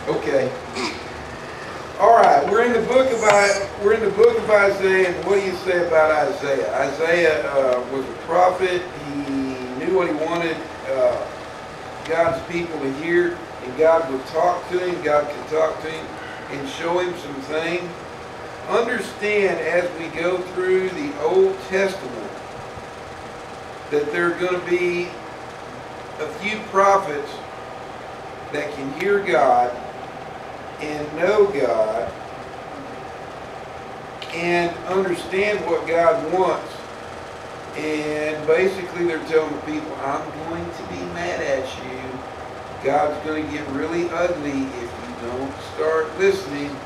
Okay. All right, we're in the book of Isaiah. And what do you say about Isaiah? Isaiah was a prophet. He knew what he wanted God's people to hear, and God would talk to him. God could talk to him and show him some things. Understand as we go through the Old Testament that there are going to be a few prophets that can hear God and know God and understand what God wants. And basically they're telling the people, I'm going to be mad at you. God's going to get really ugly if you don't start listening.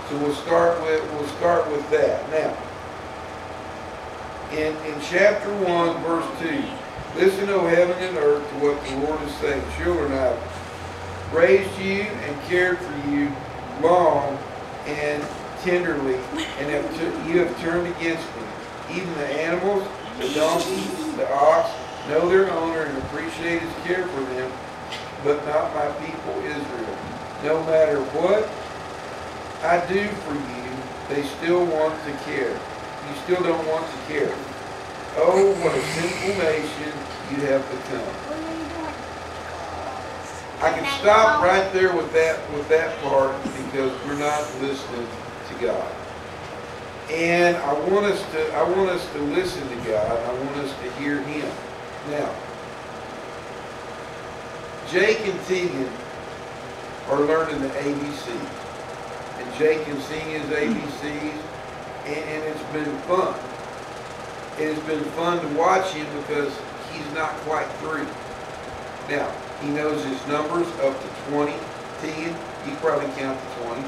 So we'll start with that. Now, in chapter 1, verse 2, listen, O heaven and earth, to what the Lord is saying. Children, I've raised you and cared for you long and tenderly, and you have turned against me. Even the animals, the donkey, the ox, know their owner and appreciate his care for them, but not my people Israel. No matter what I do for you, they still want to care. You still don't want to care. Oh, what a sinful nation you have become. I can stop right there with that part because we're not listening to God. And I want us to listen to God. I want us to hear Him. Now, Jake and Tegan are learning the ABCs. And Jake can sing his ABCs, and it's been fun. It has been fun to watch him because he's not quite through. Now, he knows his numbers up to 20. Tegan, you probably count to 20.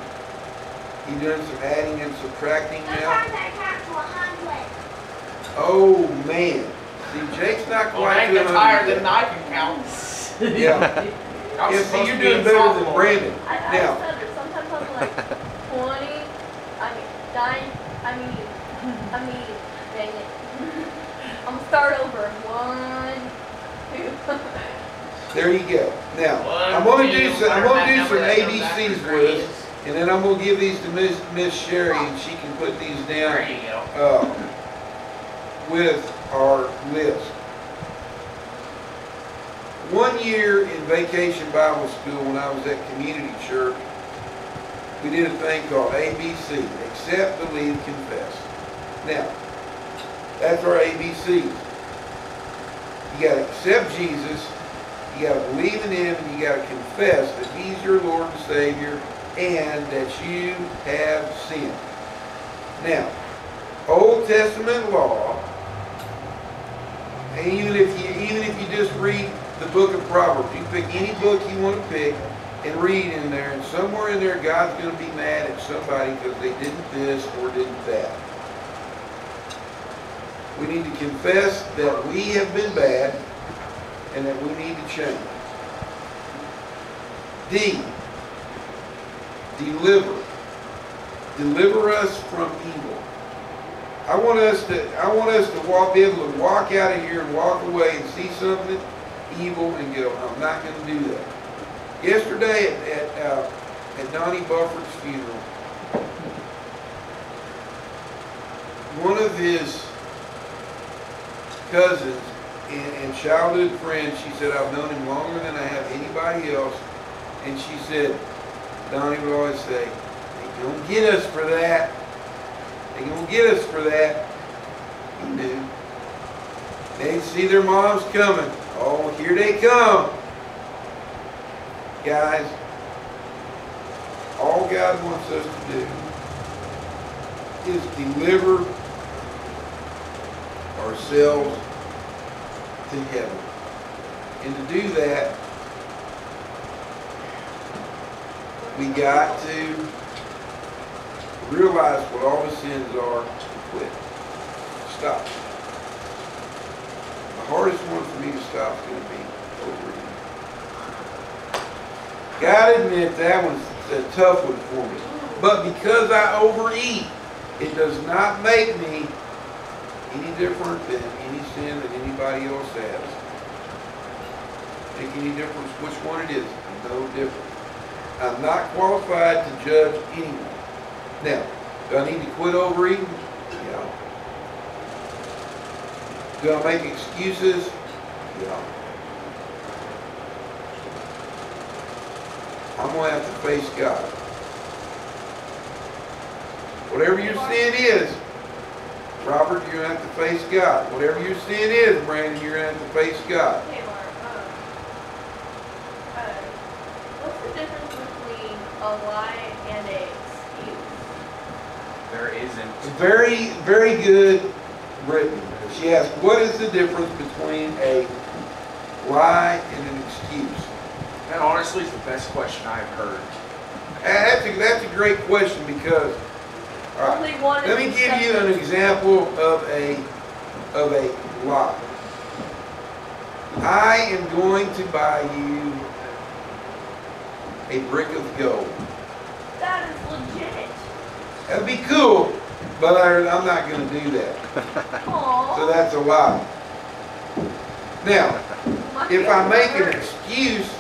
He's doing some adding and subtracting now. Oh, man. See, Jake's not quite doing 100 higher than I can count. Yeah. Yeah, see, you're doing better than Brandon. Now, sometimes I'm like 20, dang it. I'm gonna start over. 1, 2. There you go. Now, I'm going to do some ABCs with us, and then I'm going to give these to Miss Sherry, and she can put these down There you go. With our list. 1 year in Vacation Bible School when I was at Community Church, we did a thing called ABC, Accept, Believe, Confess. Now, that's our ABCs. You got to accept Jesus, you got to believe in Him, and you got to confess that He's your Lord and Savior, and that you have sinned. Now, Old Testament law, and even if you just read the book of Proverbs, you pick any book you want to pick and read in there, and somewhere in there God's going to be mad at somebody because they didn't this or didn't that. We need to confess that we have been bad and that we need to change. D, deliver. Deliver us from evil. I want us to be able to walk out of here and walk away and see something evil and go, I'm not going to do that. Yesterday at Donnie Buffert's funeral, one of his cousins and childhood friends, she said, I've known him longer than I have anybody else, and she said, Donnie would always say, they gonna get us for that. They gonna get us for that. He knew. They see their moms coming. Oh, here they come. Guys, all God wants us to do is deliver ourselves to heaven. And to do that, we got to realize what all the sins are and quit. Stop. The hardest one for me to stop is going to be overeating. Gotta admit, that one's a tough one for me. But because I overeat, it does not make me any different than any sin that anybody else has. make any difference which one it is. No difference. I'm not qualified to judge anyone. Now, do I need to quit overeating? Yeah. Do I make excuses? Yeah. I'm going to have to face God. Whatever your sin is, Robert, you're going to have to face God. Whatever your sin is, Brandon, you're going to have to face God. Okay, Mark. What's the difference between a lie and an excuse? There isn't. It's very, very good written. She asked, what is the difference between a lie and an excuse? That honestly is the best question I've heard. And that's a great question because, all right, Only one let me is give you an example of a lie. I am going to buy you a brick of gold. That is legit. That'd be cool, but I'm not going to do that. Aww. So that's a lie. Now, My if I make an hurt. excuse,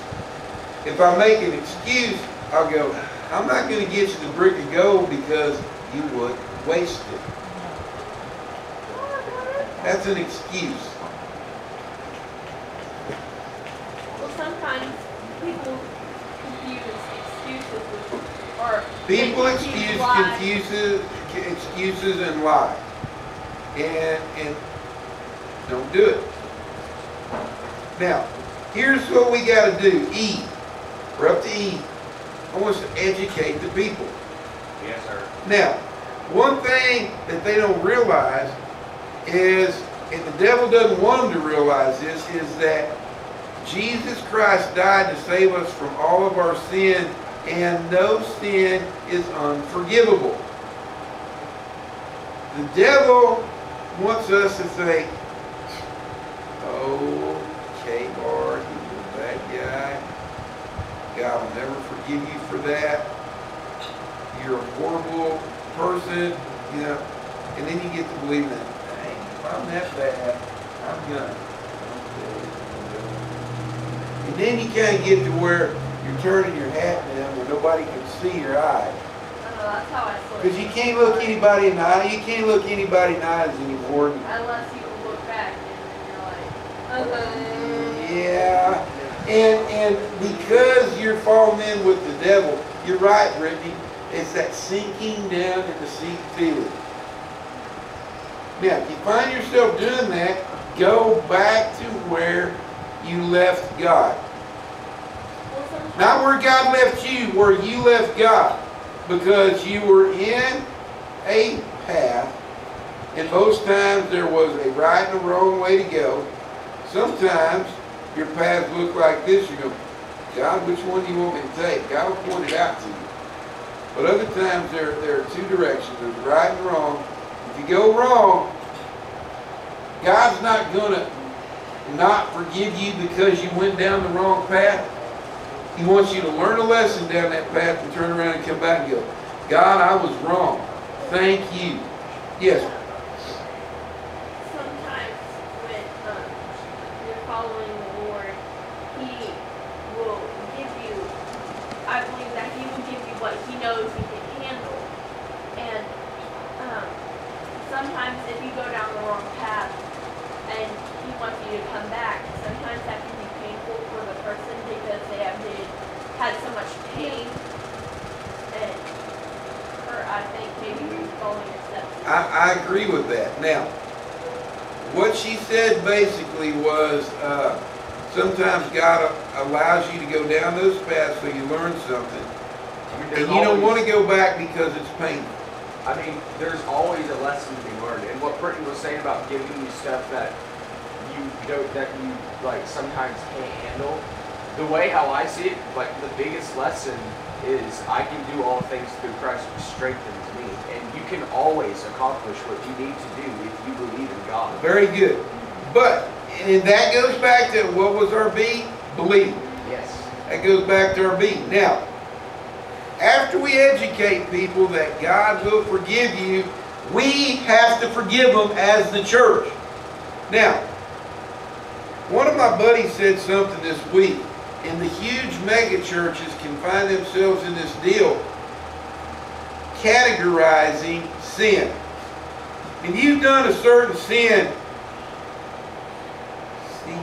I'll go, I'm not going to get you the brick of gold because you would waste it. That's an excuse. Well, sometimes people confuse excuses with, or People they excuse lies. excuses and lie. And don't do it. Now, here's what we got to do. E. We're up to E. I want us to educate the people. Yes, sir. Now, one thing that they don't realize is, and the devil doesn't want them to realize this, is that Jesus Christ died to save us from all of our sin, and no sin is unforgivable. The devil wants us to think, oh, K-Bar, he was a bad guy. God will never forgive you for that. You're a horrible person, you know. And then you get to believe that, dang, if I'm that bad, I'm gonna. And then you kind of get to where you're turning your hat down where nobody can see your eye. I know, that's how I sleep. Because you can't look anybody in the eye. You can't look anybody in the eyes anymore. Unless you look back and then you're like, Yeah. And because you're falling in with the devil, you're right, Brittany. It's that sinking down in the seat feeling. Now, if you find yourself doing that, go back to where you left God. well, sometimes, Not where God left you, where you left God. Because you were in a path, and most times there was a right and a wrong way to go. Sometimes your paths look like this. You go, God, which one do you want me to take? God will point it out to you. But other times there are two directions. There's right and wrong. If you go wrong, God's not going to not forgive you because you went down the wrong path. He wants you to learn a lesson down that path and turn around and come back and go, God, I was wrong. Thank you. Yes. sometimes when you're following the Lord, He will give you, I believe that He will give you what He knows you can handle. And sometimes if you go down the wrong path and He wants you to come back, sometimes that can be painful for the person because they had so much pain, and or I think maybe following your steps. I agree with that. Now, what she said basically was sometimes God allows you to go down those paths so you learn something. And you don't want to go back because it's painful. I mean, there's always a lesson to be learned. And what Brittany was saying about giving you stuff that you like sometimes can't handle. The way how I see it, like the biggest lesson is I can do all things through Christ who strengthens me. And you can always accomplish what you need to do if you believe in God. Very good. But, and that goes back to, what was our B? Believe. Yes. That goes back to our B. Now, after we educate people that God will forgive you, we have to forgive them as the church. Now, One of my buddies said something this week, and the huge mega churches can find themselves in this deal categorizing sin. And you've done a certain sin. You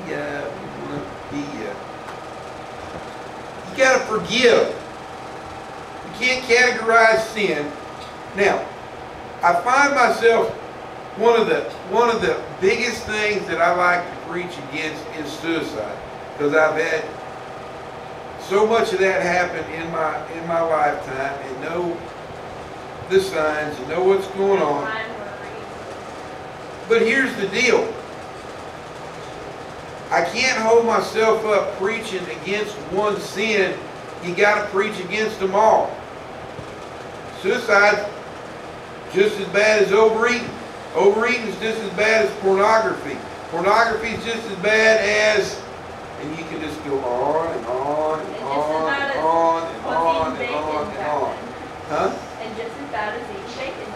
got to forgive. You can't categorize sin. Now, I find myself one of the biggest things that I like to preach against is suicide, because I've had so much of that happen in my lifetime, and know the signs and know what's going on. But here's the deal. I can't hold myself up preaching against one sin. You got to preach against them all. Suicide's just as bad as overeating. Overeating is just as bad as pornography. Pornography is just as bad as, and you can just go on and on and on and on and on and on and on. Huh? And just as bad as eating bacon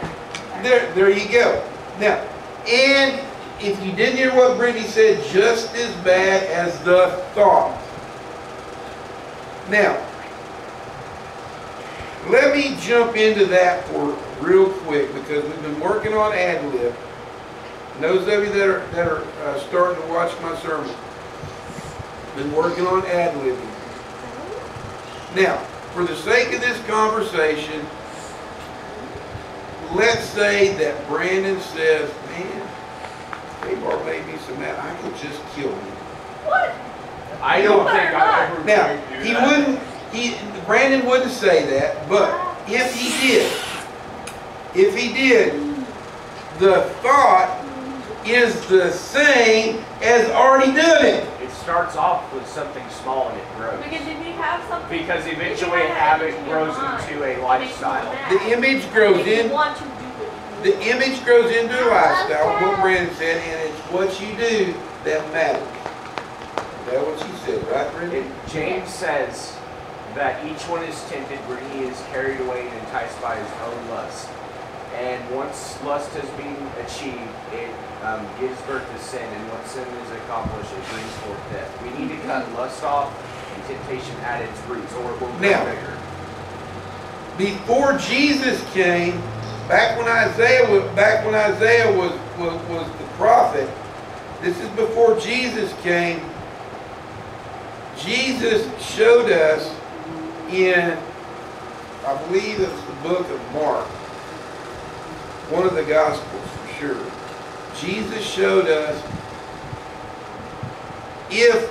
back. There you go. Now, and if you didn't hear what Brittany said, just as bad as the thought. Now, let me jump into that for real quick, because we've been working on ad-lib. And those of you that are starting to watch my sermon, been working on ad-libbing. Now, for the sake of this conversation, let's say that Brandon says, man, K-Bar made me so mad, I could just kill him. What? I don't think I've ever Now, going to do he that. wouldn't, Brandon wouldn't say that, but if he did, the thought is the same as already done it. It starts off with something small and it grows. Because if you have something, Because if you eventually a have habit that in your grows mind, into a it makes you lifestyle. mad. The image grows If you in, want to do it. the image grows into a lifestyle, what Brandon said, and it's what you do that matters. Is that what she said, right, Brandon? James says that each one is tempted where he is carried away and enticed by his own lust. And once lust has been achieved, it gives birth to sin. And once sin is accomplished, it brings forth death. We need to cut lust off and temptation at its roots, or it will grow Now, bigger. Before Jesus came, back when Isaiah was the prophet, this is before Jesus came. Jesus showed us in, I believe it's the book of Mark, one of the Gospels for sure. Jesus showed us, if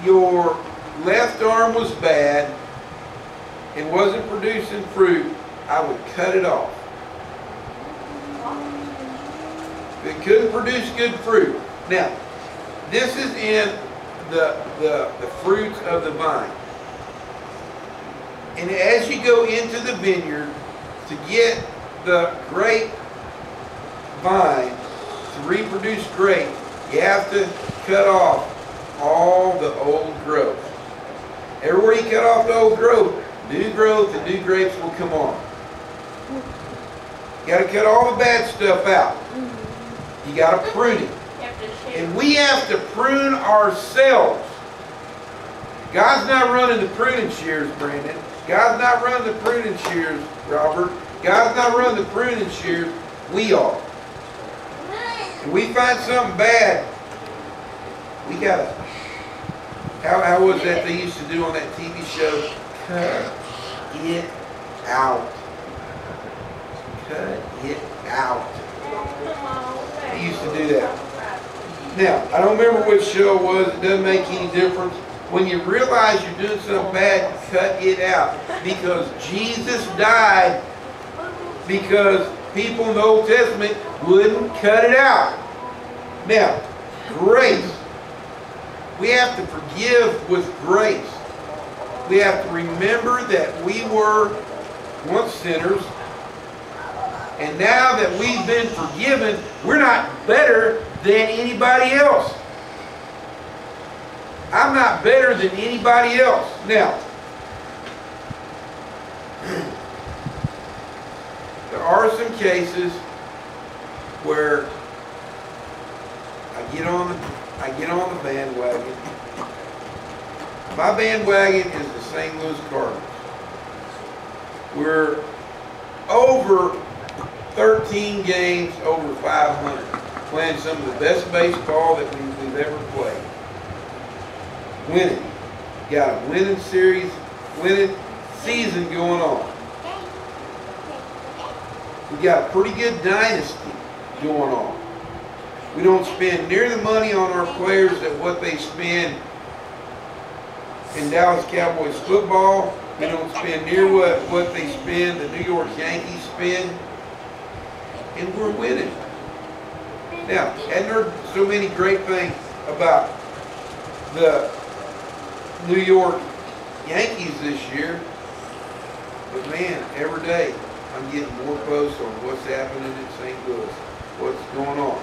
your left arm was bad and wasn't producing fruit, I would cut it off. If it couldn't produce good fruit. Now, this is in the fruits of the vine. And as you go into the vineyard to get the grape vine to reproduce grapes, you have to cut off all the old growth. Everywhere you cut off the old growth and new grapes will come on. You got to cut all the bad stuff out. You got to prune it. You have to shave. And we have to prune ourselves. God's not running the pruning shears, Brandon. God's not running the pruning shears, Robert. God's not running the pruning shears. We are. If we find something bad, we gotta. How was that they used to do on that TV show? Cut it out. Cut it out. They used to do that. Now, I don't remember which show it was. It doesn't make any difference. When you realize you're doing something bad, cut it out. Because Jesus died because people in the Old Testament wouldn't cut it out. Now, grace. We have to forgive with grace. We have to remember that we were once sinners. And now that we've been forgiven, we're not better than anybody else. I'm not better than anybody else. Now, there are some cases where I get on the I get on the bandwagon. My bandwagon is the St. Louis Cardinals. We're over 13 games over 500, playing some of the best baseball that we've ever played. Winning. Got a winning series, winning season going on. We got a pretty good dynasty going on. We don't spend near the money on our players that what they spend in Dallas Cowboys football. We don't spend near what they spend, the New York Yankees spend. And we're winning. Now, hadn't heard so many great things about the New York Yankees this year. But man, every day I'm getting more close on what's happening in St. Louis, what's going on.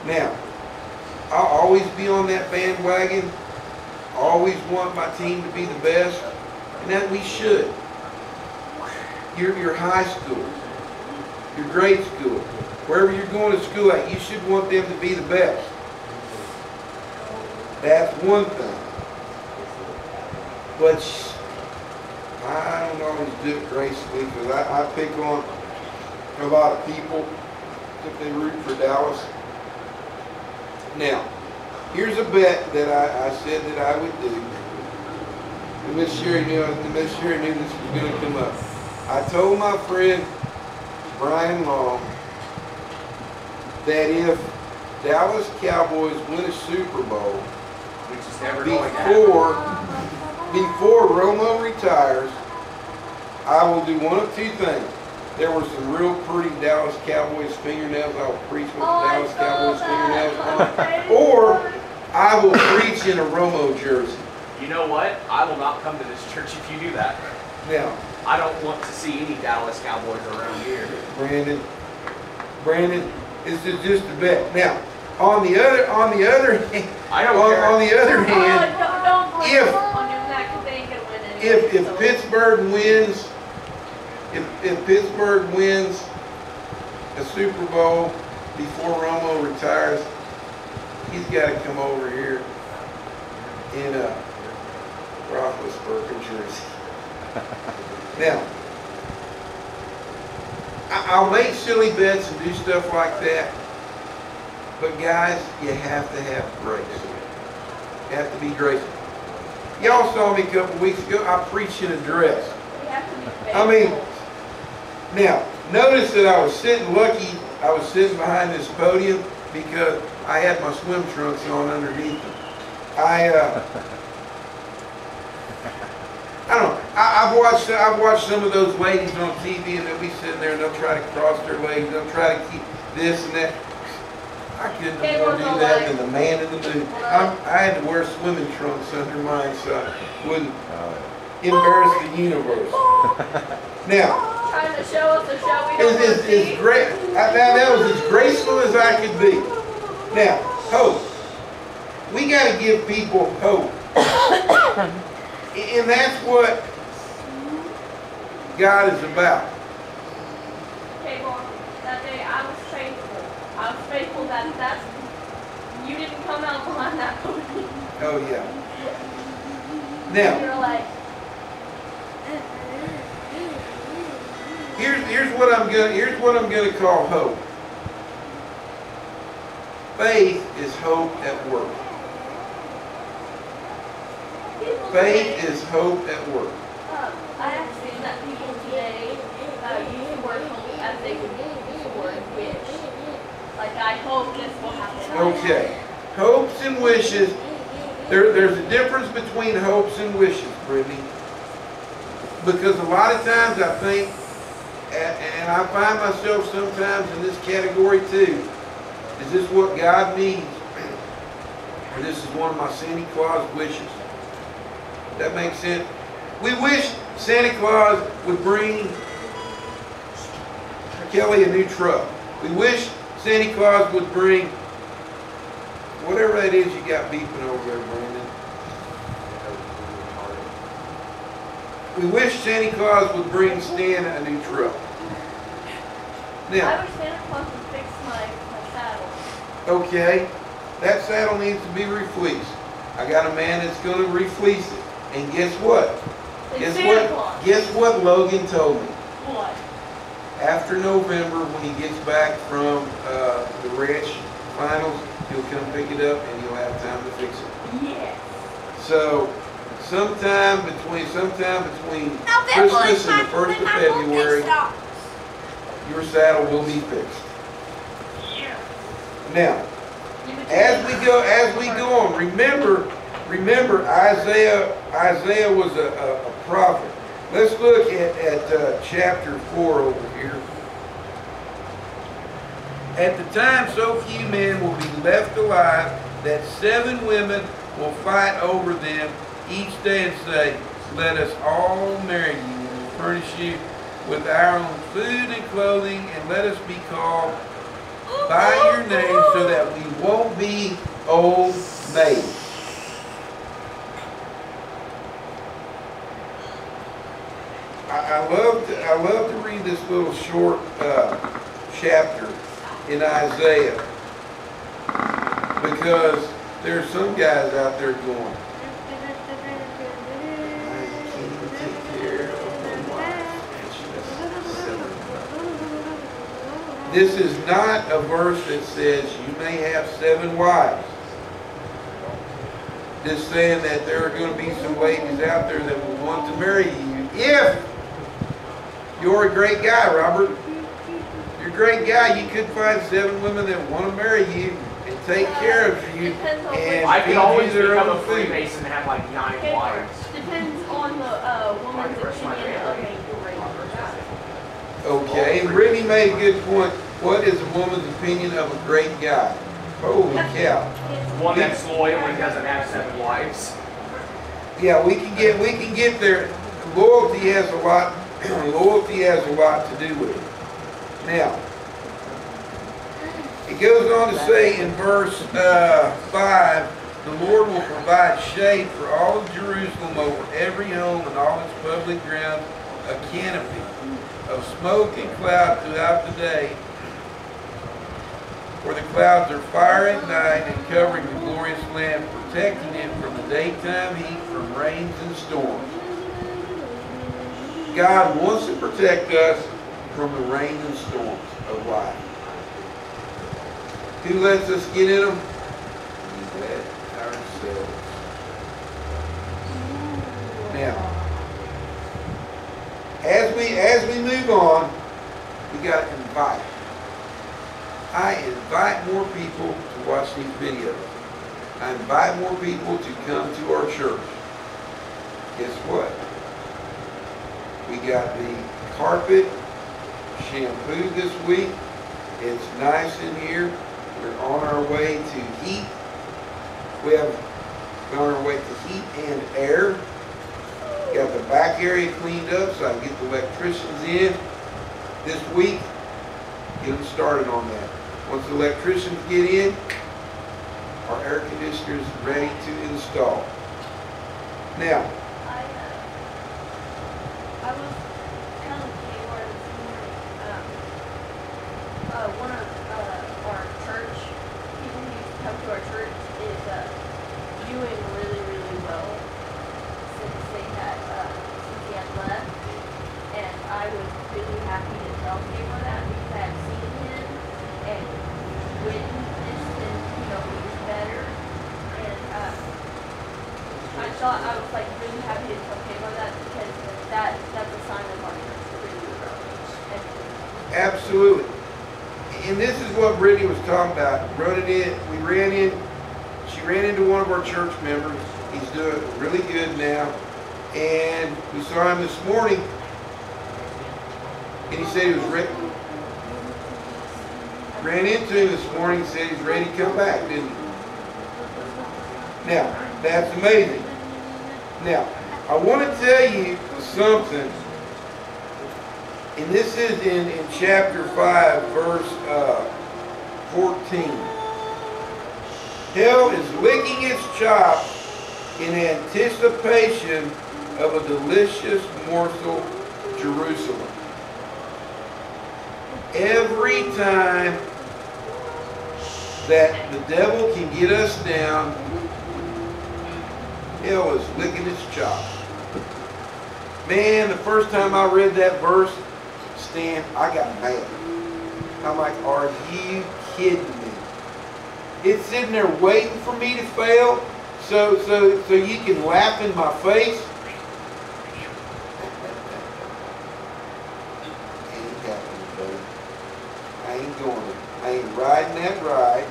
Now, I'll always be on that bandwagon. I always want my team to be the best, and that we should. Your high school, your grade school, wherever you're going to school at, you should want them to be the best. That's one thing. But I don't always do it gracefully because I pick on a lot of people if they root for Dallas. Now, here's a bet that I said that I would do. And Miss Sherry knew this was going to come up. I told my friend Brian Long that if Dallas Cowboys win a Super Bowl Which is never going to happen. before Romo retires, I will do one of two things. There were some real pretty Dallas Cowboys fingernails. I will preach with Dallas Cowboys fingernails on. Or I will preach in a Romo jersey. You know what? I will not come to this church if you do that. Now, I don't want to see any Dallas Cowboys around here. Brandon, this is just a bet. Now, on the other hand, I don't care. on the other hand, Don't blame if- them on doing that because they ain't gonna win anything. if Pittsburgh wins, if Pittsburgh wins a Super Bowl before Romo retires, he's got to come over here in a Roethlisberger jersey. Now, I'll make silly bets and do stuff like that, but guys, you have to have grace. You have to be graceful. Y'all saw me a couple weeks ago. I preached in a dress. We have to be I mean, faithful. now, notice that I was sitting behind this podium because I had my swim trunks on underneath them. I don't know. I've watched some of those ladies on TV, and they'll be sitting there and they'll try to cross their legs. They'll try to keep this and that. I couldn't Okay, more do well, that like- than the man in the moon. I had to wear swimming trunks under mine so I wouldn't embarrass the universe. Now, Trying to show us a show we don't want to see. it's great. That was as graceful as I could be. Now, hope. We got to give people hope. And that's what God is about. Okay, well, that day I was faithful. I was faithful that you didn't come out behind that podium. Oh yeah. Now, You're like, here's what I'm gonna call hope. Faith is hope at work. people Faith today, is hope at work. I have seen that people today use the word hope as they would use the word wish. Like, I hope this will happen. Okay. Hopes and wishes. There's a difference between hopes and wishes, Brittany. Because a lot of times I think, and I find myself sometimes in this category too, is this what God needs? Or this is one of my Santa Claus wishes? That makes sense? We wish Santa Claus would bring Kelly a new truck. We wish Santa Claus would bring whatever that is you got beeping over there, Brandon. We wish Santa Claus would bring Stan a new truck. I Now, wish Santa Claus would fix my saddle. okay, that saddle needs to be refleeced. I got a man that's going to refleece it. And guess what? It's Santa Claus. Guess what Logan told me? What? After November, when he gets back from the ranch finals, he'll come pick it up and he'll have time to fix it. Yes. So, sometime between Christmas and the 1st of February, your saddle will be fixed. Yeah. Now, as we go on, remember Isaiah was a prophet. Let's look at chapter 4 over here. At the time, so few men will be left alive that 7 women will fight over them each day and say, let us all marry you and furnish you with our own food and clothing, and let us be called by your name so that we won't be old maids. I love to read this little short chapter in Isaiah, because there's some guys out there going, I can't even take care of my wife, and she doesn't. This is not a verse that says you may have 7 wives. Just saying that there are going to be some ladies out there that will want to marry you if you're a great guy, Robert. You're a great guy. You could find 7 women that want to marry you and take care of you. And I could always their become own a food. Freemason and have like 9 wives. Depends on the woman's opinion of a great guy. Okay, and Brittany made a good point. What is a woman's opinion of a great guy? Holy cow. One that's loyal and doesn't have 7 wives. Yeah, we can get there. Loyalty has a lot to do with it. Now, it goes on to say in verse 5, the Lord will provide shade for all of Jerusalem over every home and all its public grounds, a canopy of smoke and cloud throughout the day, where the clouds are fire at night and covering the glorious land, protecting it from the daytime heat, from rains and storms. God wants to protect us from the rain and storms of life. Who lets us get in them? We let ourselves. Now, as we move on, we got to invite. I invite more people to watch these videos. I invite more people to come to our church. Guess what? We got the carpet shampooed this week. It's nice in here. We're on our way to heat. We're on our way to heat and air. Got the back area cleaned up so I can get the electricians in this week. Get them started on that. Once the electricians get in, our air conditioner is ready to install. Now, I was telling Taylor this morning, one of our church, people who come to our church is doing really, really well since he had left. And I was really happy to tell Taylor that because I had seen him and witnessed him, he's better. And I was like really happy to tell Taylor that because that's a sign of our church really growing. absolutely. And this is what Brittany was talking about. She ran into one of our church members. He's doing really good now. And we saw him this morning. And he said he was ready. Ran into him this morning and said he's ready to come back, didn't he? Now, that's amazing. Now, I want to tell you something. And this is in chapter 5, verse 14. Hell is licking its chops in anticipation of a delicious morsel, Jerusalem. Every time that the devil can get us down, hell is licking its chops. Man, the first time I read that verse, Stan, I got mad. I'm like, are you kidding me? It's sitting there waiting for me to fail, so you can laugh in my face. Ain't happening, buddy. I ain't going it. I ain't riding that ride.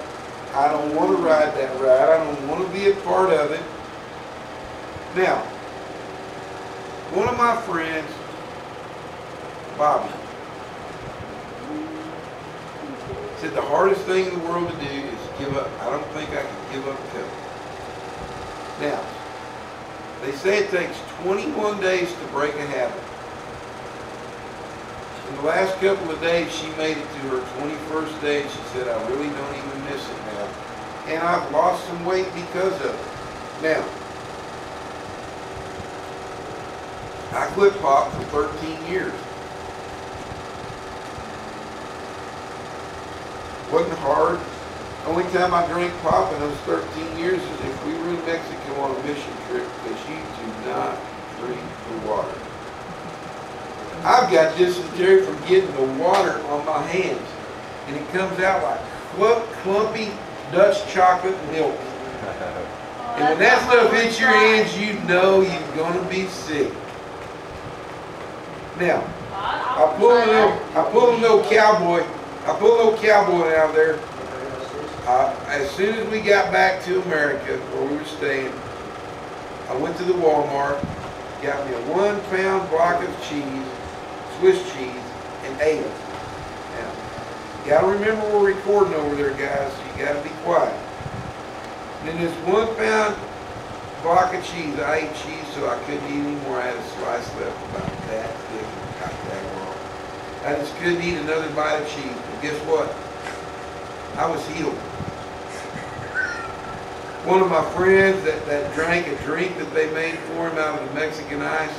I don't want to ride that ride. I don't want to be a part of it. Now, one of my friends, Bobby, said the hardest thing in the world to do is give up. I don't think I can give up coaching. Now, they say it takes 21 days to break a habit. In the last couple of days, she made it to her 21st day, and she said, I really don't even miss it now. And I've lost some weight because of it. Now, I quit pop for 13 years. Wasn't hard. Only time I drank pop in those 13 years is if we were in Mexico on a mission trip, because you do not drink the water. I've got dysentery from getting the water on my hands, and it comes out like clumpy Dutch chocolate milk. And when that stuff hits your hands, you know you're going to be sick. Now, I pull a little cowboy out there. As soon as we got back to America, where we were staying, I went to the Walmart, got me a 1 pound block of cheese, Swiss cheese, and ate it. Now, you got to remember we're recording over there, guys, so you got to be quiet. And in this 1 pound block of cheese, I ate cheese so I couldn't eat anymore. I had a slice left about that thick and got that long. I just couldn't eat another bite of cheese. But guess what? I was healed. One of my friends that drank a drink that they made for him out of the Mexican ice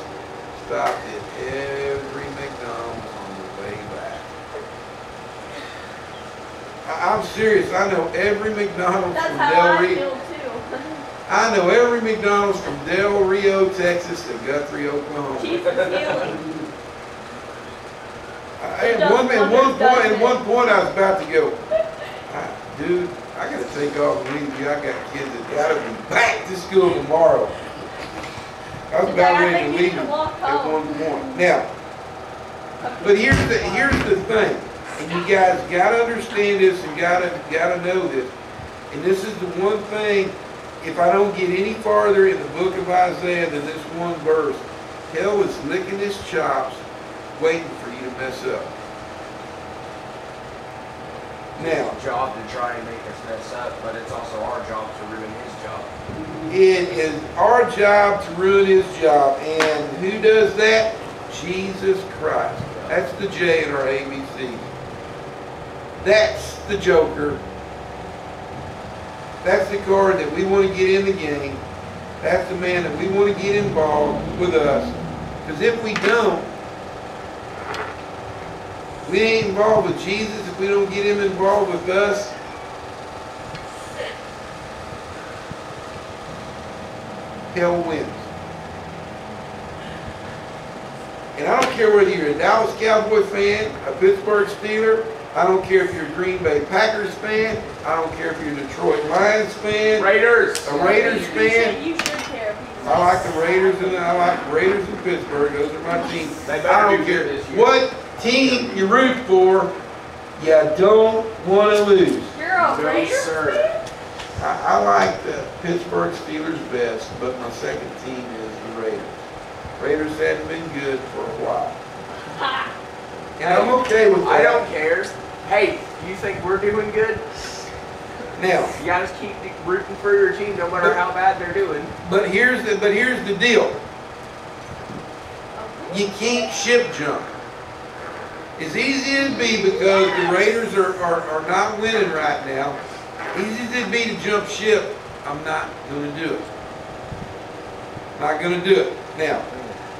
stopped at every McDonald's on the way back. I'm serious. I know every McDonald's from Del Rio. I know every McDonald's from Del Rio, Texas to Guthrie, Oklahoma. At one point I was about to go, dude, I got to take off and leave you. I got kids that got to be back to school tomorrow. I was about ready to leave at one point. Now, but here's the thing, and you guys got to understand this and got to know this. And this is the one thing. If I don't get any farther in the book of Isaiah than this one verse, hell is licking its chops, waiting for you to mess up. Now, It's our job to try and make us mess up, but it's also our job to ruin his job. it is our job to ruin his job. And who does that? Jesus Christ. That's the J in our ABC. That's the Joker. That's the card that we want to get in the game. That's the man that we want to get involved with us. Because if we don't, we ain't involved with Jesus. If we don't get him involved with us, hell wins. And I don't care whether you're a Dallas Cowboy fan, a Pittsburgh Steeler, I don't care if you're a Green Bay Packers fan, I don't care if you're a Detroit Lions fan, Raiders! a Raiders fan. You should care. I like the Raiders and Pittsburgh. Those are my teams. They I better don't do care good this year. what team you root for, you don't want to lose. You're a No, Raiders sir. fan? I like the Pittsburgh Steelers best, but my second team is the Raiders. Raiders hadn't been good for a while. Ha! And I'm okay with that. I don't care. Hey, you think we're doing good? Now, You guys keep rooting for your team no matter how bad they're doing. but here's the deal. You can't ship jump. As easy as it be, because the Raiders are not winning right now, easy as it be to jump ship, I'm not going to do it. Not going to do it. Now,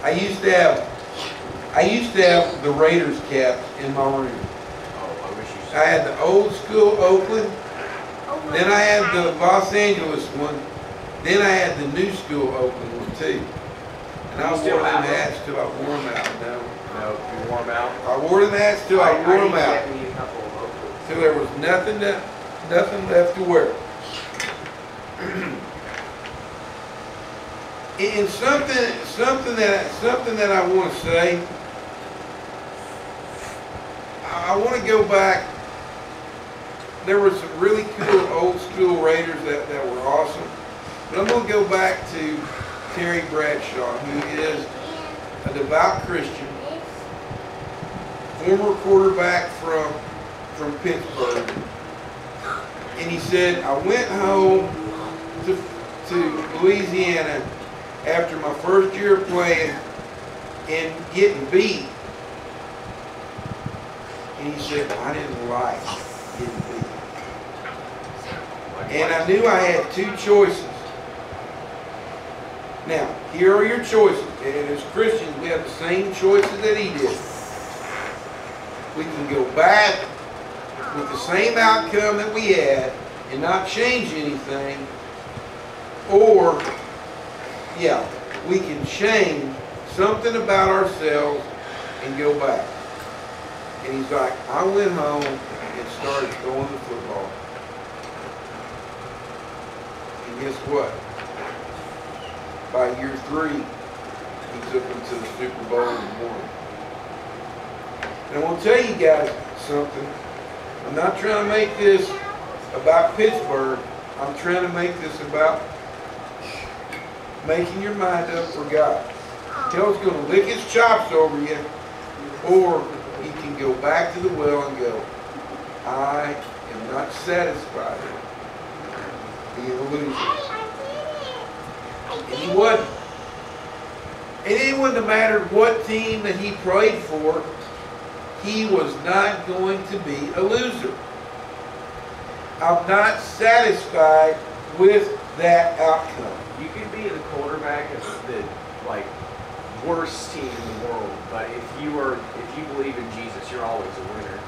I used to have the Raiders caps in my room. Oh, I wish you I had the old school Oakland. Then I had the Los Angeles one. Then I had the new school Oakland one too. And I You wore still them have them? hats till I wore them out. No. No, you warm out. I wore them hats till I wore them need to out. get me a couple of Oakley. Till there was nothing left to wear. And something that I want to say. I want to go back. There were some really cool old school Raiders that were awesome. But I'm going to go back to Terry Bradshaw, who is a devout Christian, former quarterback from Pittsburgh. And he said, I went home to Louisiana after my first year of playing and getting beat. And he said, I didn't like getting beat. And I knew I had two choices. Now, here are your choices. And as Christians, we have the same choices that he did. We can go back with the same outcome that we had and not change anything. Or, yeah, we can change something about ourselves and go back. And he's like, I went home and started throwing the football. And guess what? By year 3, he took them to the Super Bowl and won. And I want to tell you guys something. I'm not trying to make this about Pittsburgh. I'm trying to make this about making your mind up for God. Hell's going to lick his chops over you, or you can go back to the well and go, I am not satisfied being a loser. And he wasn't. And it wouldn't have mattered what team that he played for, he was not going to be a loser. I'm not satisfied with that outcome. You could be the quarterback of the worst team in the world, but if you believe in Jesus, you're always a winner.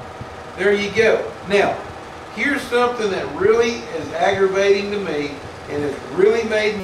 There you go. Now, here's something that really is aggravating to me and has really made me